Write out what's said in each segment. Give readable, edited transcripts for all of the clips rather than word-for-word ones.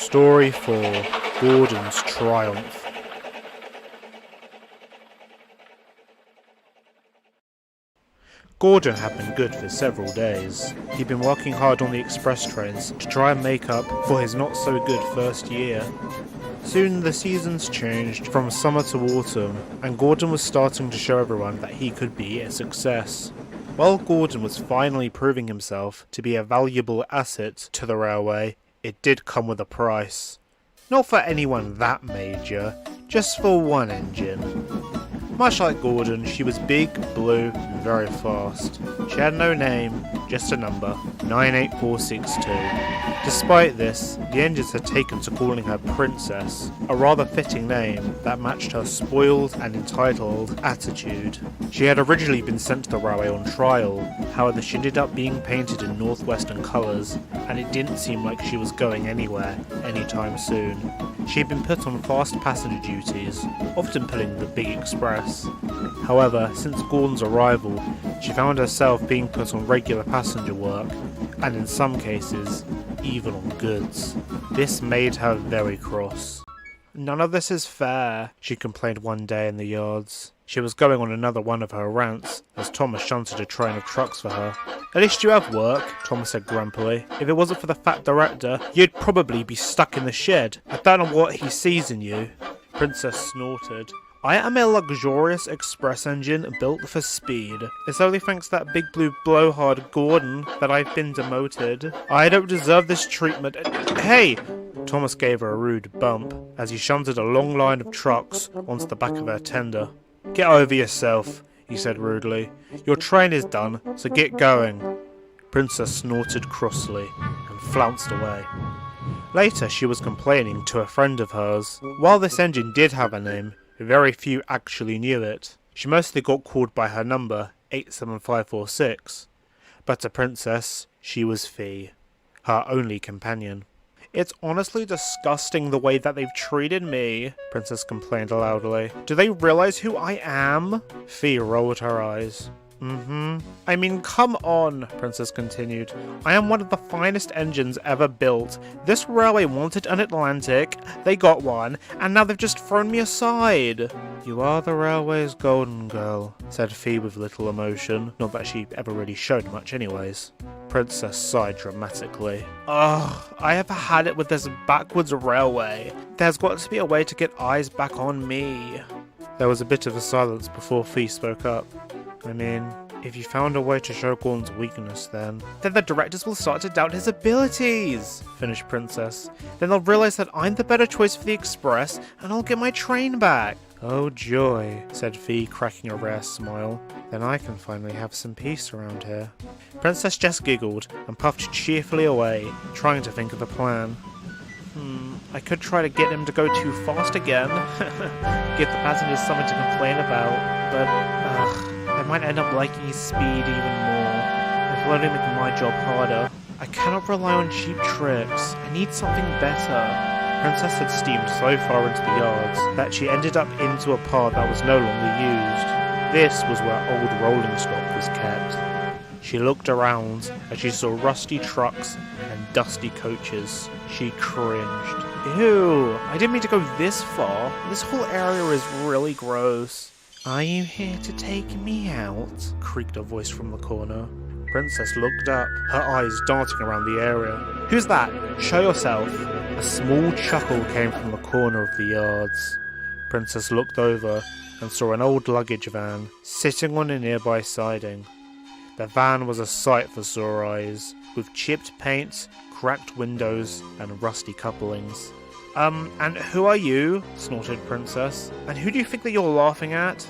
Story 4, Gordon's Triumph. Gordon had been good for several days. He'd been working hard on the express trains to try and make up for his not so good first year. Soon the seasons changed from summer to autumn, and Gordon was starting to show everyone that he could be a success. While Gordon was finally proving himself to be a valuable asset to the railway, it did come with a price. Not for anyone that major, just for one engine. Much like Gordon, she was big, blue, and very fast. She had no name, just a number, 98462. Despite this, the engines had taken to calling her Princess, a rather fitting name that matched her spoiled and entitled attitude. She had originally been sent to the railway on trial, however she ended up being painted in northwestern colours, and it didn't seem like she was going anywhere anytime soon. She had been put on fast passenger duties, often pulling the big express. However, since Gordon's arrival, she found herself being put on regular passenger work, and in some cases, even on goods. This made her very cross. "None of this is fair," she complained one day in the yards. She was going on another one of her rants, as Thomas shunted a train of trucks for her. "At least you have work," Thomas said grumpily. "If it wasn't for the fat director, you'd probably be stuck in the shed. I don't know what he sees in you." Princess snorted. "I am a luxurious express engine built for speed. It's only thanks to that big blue blowhard Gordon that I've been demoted. I don't deserve this treatment. Hey!" Thomas gave her a rude bump as he shunted a long line of trucks onto the back of her tender. "Get over yourself," he said rudely. "Your train is done, so get going." Princess snorted crossly and flounced away. Later she was complaining to a friend of hers. While this engine did have a name, very few actually knew it. She mostly got called by her number, 87546. But to Princess, she was Fee, her only companion. "It's honestly disgusting the way that they've treated me," Princess complained loudly. "Do they realize who I am?" Fee rolled her eyes. I mean, come on," Princess continued. "I am one of the finest engines ever built. This railway wanted an Atlantic, they got one, and now they've just thrown me aside." "You are the railway's golden girl," said Fee with little emotion. Not that she ever really showed much anyways. Princess sighed dramatically. "Ugh, I have had it with this backwards railway. There's got to be a way to get eyes back on me." There was a bit of a silence before Fee spoke up. "I mean, if you found a way to show Gordon's weakness, then the directors will start to doubt his abilities," finished Princess. "Then they'll realize that I'm the better choice for the express, and I'll get my train back." "Oh joy," said Fee, cracking a rare smile. "Then I can finally have some peace around here." Princess just giggled and puffed cheerfully away, trying to think of a plan. I could try to get him to go too fast again. Give the passengers something to complain about, but I might end up liking his speed even more. It'll only make my job harder. I cannot rely on cheap tricks. I need something better." Princess had steamed so far into the yards that she ended up into a part that was no longer used. This was where old rolling stock was kept. She looked around as she saw rusty trucks and dusty coaches. She cringed. "Ew, I didn't mean to go this far. This whole area is really gross." "Are you here to take me out?" creaked a voice from the corner. Princess looked up, her eyes darting around the area. "Who's that? Show yourself." A small chuckle came from the corner of the yards. Princess looked over and saw an old luggage van sitting on a nearby siding. The van was a sight for sore eyes, with chipped paint, cracked windows, and rusty couplings. And who are you?" snorted Princess. "And who do you think that you're laughing at?"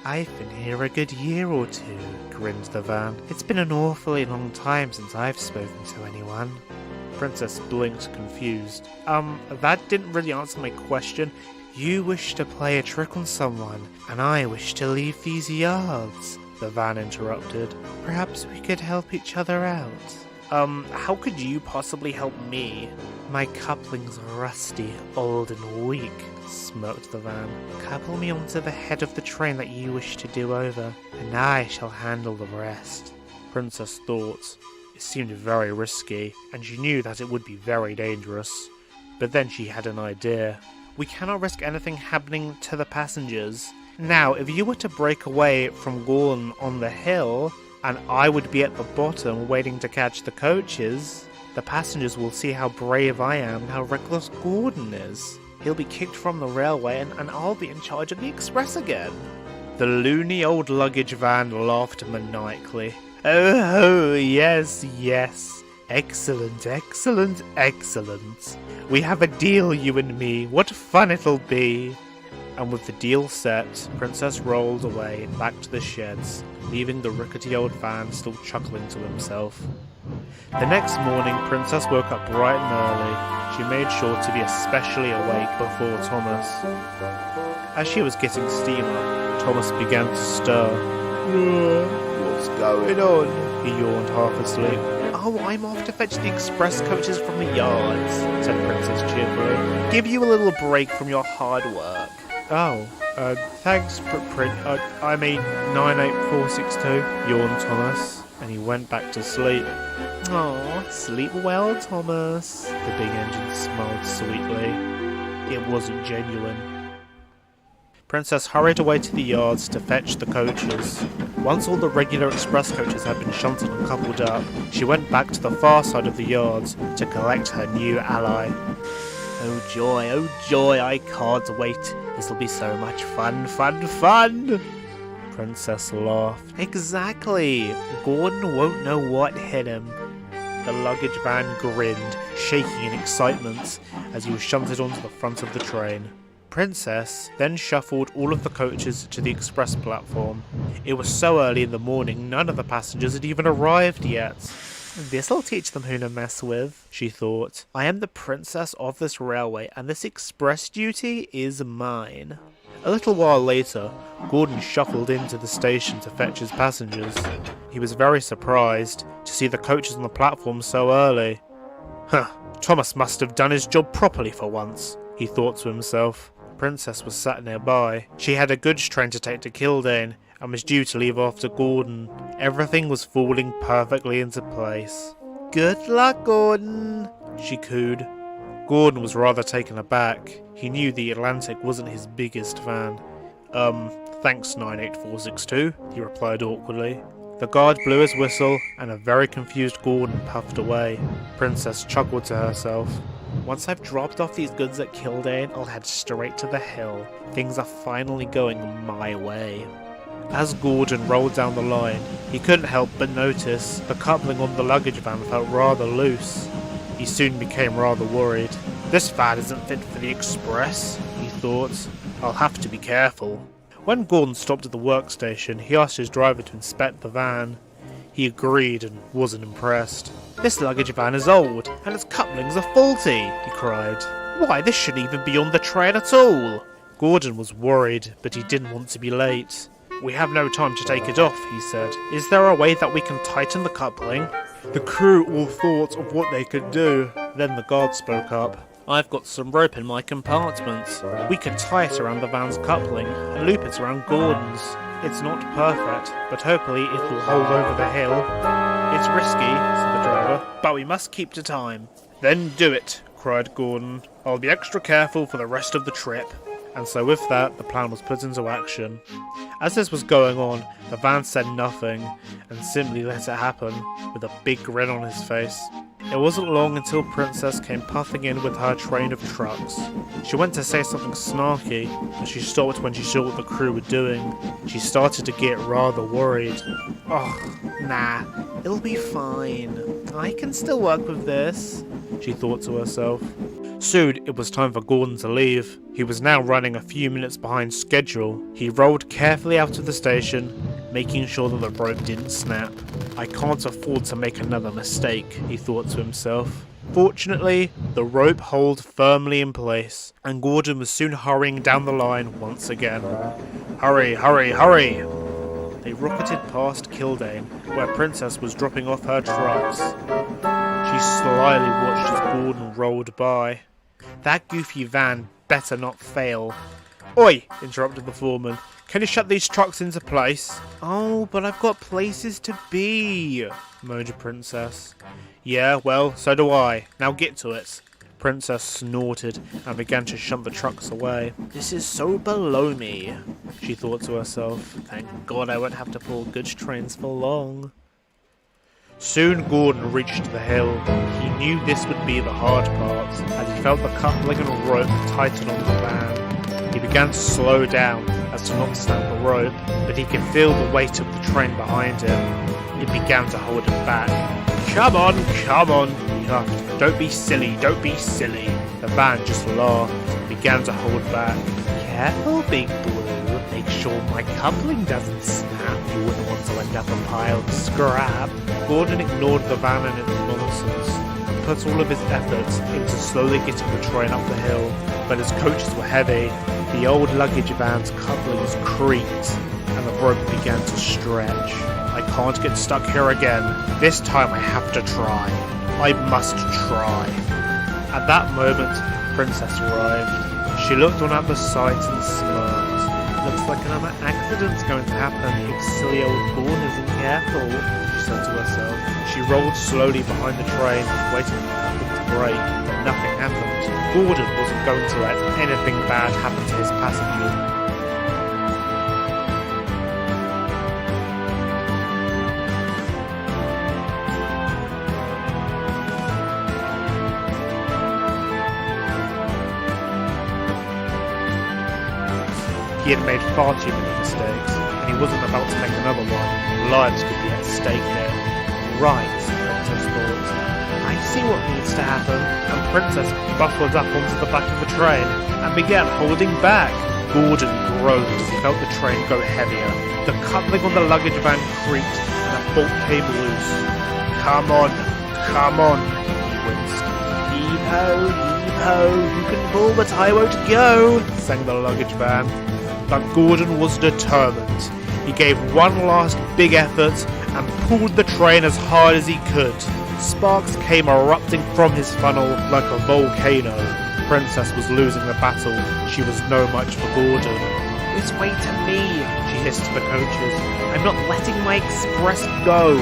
"I've been here a good year or two," grinned the van. "It's been an awfully long time since I've spoken to anyone." Princess blinked, confused. That didn't really answer my question." "You wish to play a trick on someone, and I wish to leave these yards," the van interrupted. "Perhaps we could help each other out." How could you possibly help me?" "My couplings are rusty, old and weak," smirked the van. "Couple me onto the head of the train that you wish to do over, and I shall handle the rest." Princess thought. It seemed very risky, and she knew that it would be very dangerous. But then she had an idea. We cannot risk anything happening to the passengers. Now, if you were to break away from Gordon on the hill, and I would be at the bottom waiting to catch the coaches, the passengers will see how brave I am and how reckless Gordon is. He'll be kicked from the railway and I'll be in charge of the express again. The loony old luggage van laughed maniacally. Oh, yes, yes. Excellent, excellent, excellent. We have a deal, you and me. What fun it'll be. And with the deal set, Princess rolled away back to the sheds, leaving the rickety old van still chuckling to himself. The next morning, Princess woke up bright and early. She made sure to be especially awake before Thomas. As she was getting steamer, Thomas began to stir. What's going on? He yawned half asleep. Oh, I'm off to fetch the express coaches from the yards, said Princess cheerfully. Give you a little break from your hard work. Oh, thanks, I mean 98462, yawned Thomas, and he went back to sleep. Oh, sleep well, Thomas. The big engine smiled sweetly. It wasn't genuine. Princess hurried away to the yards to fetch the coaches. Once all the regular express coaches had been shunted and coupled up, she went back to the far side of the yards to collect her new ally. Oh joy, I can't wait. This'll be so much fun, fun, fun! Princess laughed. Exactly! Gordon won't know what hit him. The luggage van grinned, shaking in excitement, as he was shunted onto the front of the train. Princess then shuffled all of the coaches to the express platform. It was so early in the morning, none of the passengers had even arrived yet. This'll teach them who to mess with, she thought. I am the princess of this railway, and this express duty is mine. A little while later, Gordon shuffled into the station to fetch his passengers. He was very surprised to see the coaches on the platform so early. Huh, Thomas must have done his job properly for once, he thought to himself. Princess was sat nearby. She had a goods train to take to Kildane, and was due to leave after Gordon. Everything was falling perfectly into place. Good luck, Gordon, she cooed. Gordon was rather taken aback. He knew the Atlantic wasn't his biggest fan. Thanks 98462, he replied awkwardly. The guard blew his whistle, and a very confused Gordon puffed away. Princess chuckled to herself. Once I've dropped off these goods at Kildane, I'll head straight to the hill. Things are finally going my way. As Gordon rolled down the line, he couldn't help but notice the coupling on the luggage van felt rather loose. He soon became rather worried. This van isn't fit for the express, he thought. I'll have to be careful. When Gordon stopped at the workstation, he asked his driver to inspect the van. He agreed and wasn't impressed. This luggage van is old, and its couplings are faulty, he cried. Why, this shouldn't even be on the train at all. Gordon was worried, but he didn't want to be late. We have no time to take it off, he said. Is there a way that we can tighten the coupling? The crew all thought of what they could do. Then the guard spoke up. I've got some rope in my compartment. We can tie it around the van's coupling and loop it around Gordon's. It's not perfect, but hopefully it will hold over the hill. It's risky, said the driver, but we must keep to time. Then do it, cried Gordon. I'll be extra careful for the rest of the trip. And so with that, the plan was put into action. As this was going on, the van said nothing, and simply let it happen, with a big grin on his face. It wasn't long until Princess came puffing in with her train of trucks. She went to say something snarky, but she stopped when she saw what the crew were doing. She started to get rather worried. Oh, nah, it'll be fine. I can still work with this, she thought to herself. Soon it was time for Gordon to leave. He was now running a few minutes behind schedule. He rolled carefully out of the station, making sure that the rope didn't snap. I can't afford to make another mistake, he thought to himself. Fortunately, the rope held firmly in place, and Gordon was soon hurrying down the line once again. Hurry, hurry, hurry! They rocketed past Kildane, where Princess was dropping off her trucks. She slyly watched as Gordon rolled by. That goofy van better not fail. Oi, interrupted the foreman. Can you shut these trucks into place? Oh, but I've got places to be, moaned Princess. Yeah, well, so do I. Now get to it. Princess snorted and began to shunt the trucks away. "This is so below me," she thought to herself. "Thank God I won't have to pull goods trains for long." Soon Gordon reached the hill. He knew this would be the hard part, as he felt the coupling and rope tighten on the van. He began to slow down as to not snap the rope, but he could feel the weight of the train behind him. It began to hold him back. Come on, he huffed. Don't be silly, don't be silly." The van just laughed and began to hold back. "Careful, Big Blue. Make sure my coupling doesn't snap. You wouldn't want to end up a pile of scrap." Gordon ignored the van and its nonsense and put all of his efforts into slowly getting the train up the hill. But as coaches were heavy, the old luggage van's couplings creaked and the rope began to stretch. "I can't get stuck here again. This time I have to try. I must try." At that moment, Princess arrived. She looked on at the sight and smirked. "Looks like another accident's going to happen if silly old Gordon isn't careful," she said to herself. She rolled slowly behind the train, waiting for the coupling to break, but nothing happened. Gordon wasn't going to let anything bad happen to his passengers. He had made far too many mistakes, and he wasn't about to make another one. Lives could be at stake here. Right, Princess thought. I see what needs to happen. And Princess buckled up onto the back of the train and began holding back. Gordon groaned as he felt the train go heavier. The coupling on the luggage van creaked and a bolt came loose. Come on, he winced. Heave-ho, heave-ho, you can pull but I won't go, sang the luggage van. But Gordon was determined. He gave one last big effort and pulled the train as hard as he could. Sparks came erupting from his funnel like a volcano. Princess was losing the battle. She was no match for Gordon. This way to me, she hissed to the coaches. I'm not letting my express go.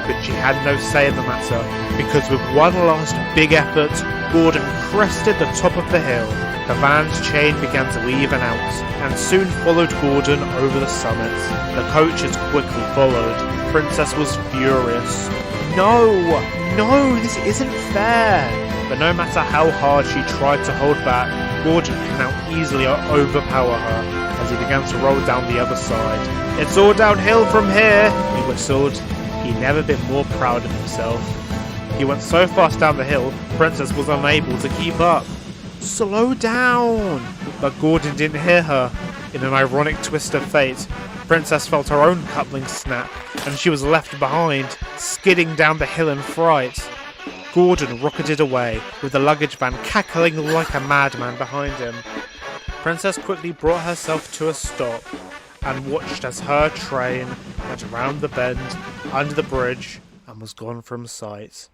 But she had no say in the matter, because with one last big effort, Gordon crested the top of the hill. The van's chain began to even out, and soon followed Gordon over the summit. The coaches quickly followed. Princess was furious. No, this isn't fair. But no matter how hard she tried to hold back, Gordon could now easily overpower her as he began to roll down the other side. It's all downhill from here, he whistled. He'd never been more proud of himself. He went so fast down the hill, Princess was unable to keep up. Slow down! But Gordon didn't hear her. In an ironic twist of fate, Princess felt her own coupling snap, and she was left behind, skidding down the hill in fright. Gordon rocketed away, with the luggage van cackling like a madman behind him. Princess quickly brought herself to a stop, and watched as her train went around the bend, under the bridge, and was gone from sight.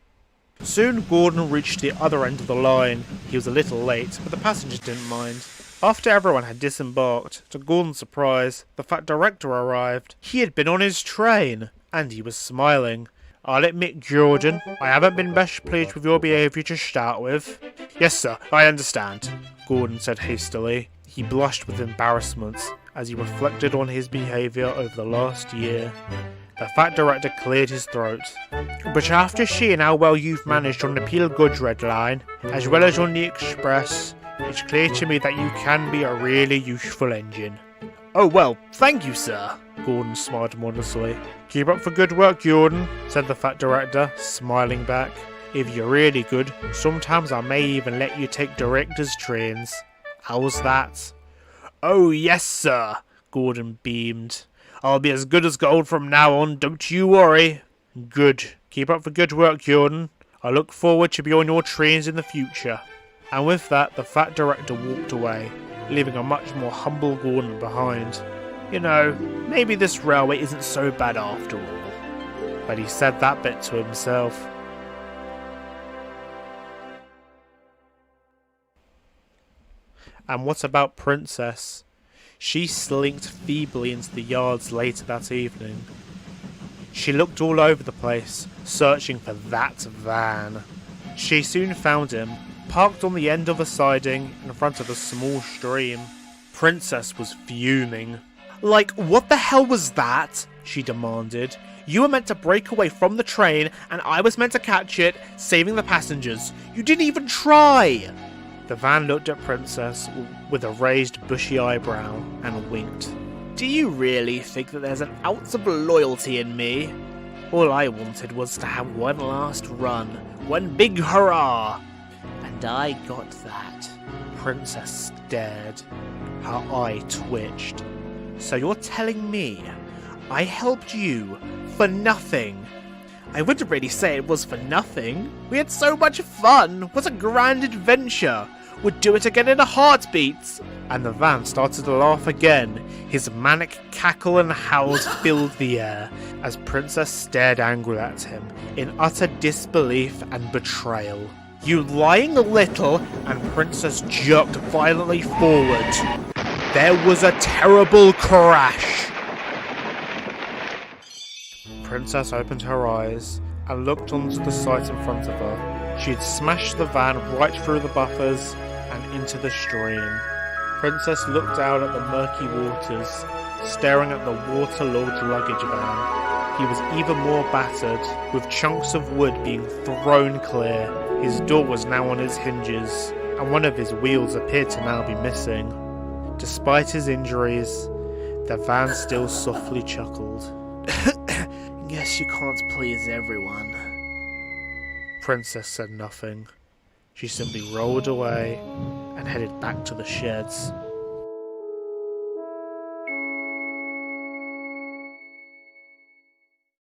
Soon Gordon reached the other end of the line. He was a little late, but the passengers didn't mind. After everyone had disembarked, to Gordon's surprise, the Fat Director arrived. He had been on his train, and he was smiling. I'll admit, Gordon, I haven't been best pleased with your behaviour to start with. Yes, sir, I understand, Gordon said hastily. He blushed with embarrassment as he reflected on his behaviour over the last year. The Fat Director cleared his throat. But after seeing how well you've managed on the Peel Goods Red Line, as well as on the Express, it's clear to me that you can be a really useful engine. Oh well, thank you, sir, Gordon smiled modestly. Keep up the good work, Gordon, said the Fat Director, smiling back. If you're really good, sometimes I may even let you take director's trains. How's that? Oh yes, sir, Gordon beamed. I'll be as good as gold from now on, don't you worry. Good. Keep up the good work, Gordon. I look forward to be on your trains in the future. And with that, the Fat Director walked away, leaving a much more humble Gordon behind. You know, maybe this railway isn't so bad after all. But he said that bit to himself. And what about Princess? She slinked feebly into the yards later that evening. She looked all over the place, searching for that van. She soon found him, parked on the end of a siding in front of a small stream. Princess was fuming. Like, what the hell was that? She demanded. You were meant to break away from the train, and I was meant to catch it, saving the passengers. You didn't even try! The van looked at Princess with a raised bushy eyebrow and winked. Do you really think that there's an ounce of loyalty in me? All I wanted was to have one last run, one big hurrah! And I got that. Princess stared. Her eye twitched. So you're telling me I helped you for nothing? I wouldn't really say it was for nothing. We had so much fun. What a grand adventure. Would do it again in a heartbeat. And the van started to laugh again. His manic cackle and howls filled the air as Princess stared angrily at him in utter disbelief and betrayal. You lying little, and Princess jerked violently forward. There was a terrible crash. Princess opened her eyes and looked onto the sight in front of her. She had smashed the van right through the buffers and into the stream. Princess looked out at the murky waters, staring at the waterlogged luggage van. He was even more battered, with chunks of wood being thrown clear. His door was now on its hinges, and one of his wheels appeared to now be missing. Despite his injuries, the van still softly chuckled. Guess you can't please everyone. Princess said nothing. She simply rolled away and headed back to the sheds.